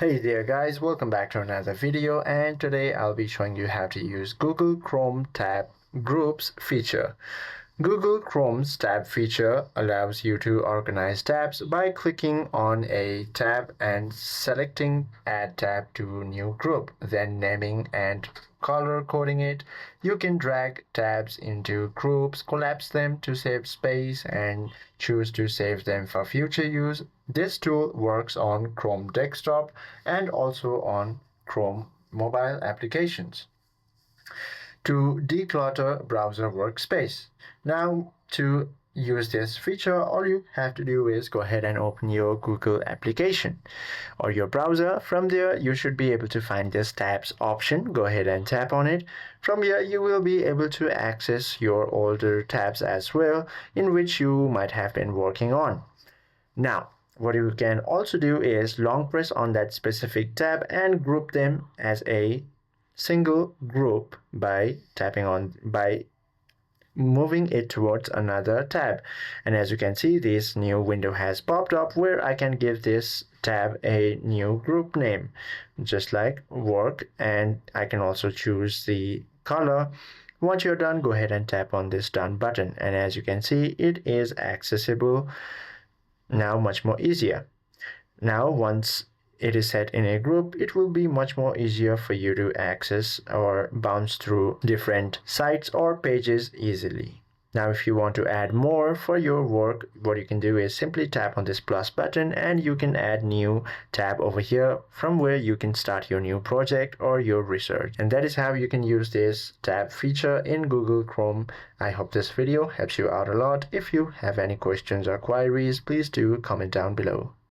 Hey there guys, welcome back to another video, and today I'll be showing you how to use Google Chrome tab groups feature. Google Chrome's tab feature allows you to organize tabs by clicking on a tab and selecting add tab to new group, then naming and color coding it. You can drag tabs into groups, collapse them to save space, and choose to save them for future use. This tool works on Chrome desktop and also on Chrome mobile applications to declutter browser workspace. Now, to use this feature, all you have to do is go ahead and open your Google application or your browser. From there, you should be able to find this tabs option. Go ahead and tap on it. From here, you will be able to access your older tabs as well, in which you might have been working on. Now, what you can also do is long press on that specific tab and group them as a single group by moving it towards another tab. And as you can see, this new window has popped up where I can give this tab a new group name, just like work, and I can also choose the color. Once you're done, go ahead and tap on this done button, and as you can see, it is accessible now much more easier. Now, once it is set in a group, it will be much more easier for you to access or bounce through different sites or pages easily. Now, if you want to add more for your work, what you can do is simply tap on this plus button and you can add new tab over here from where you can start your new project or your research. And that is how you can use this tab feature in Google Chrome. I hope this video helps you out a lot. If you have any questions or queries, please do comment down below.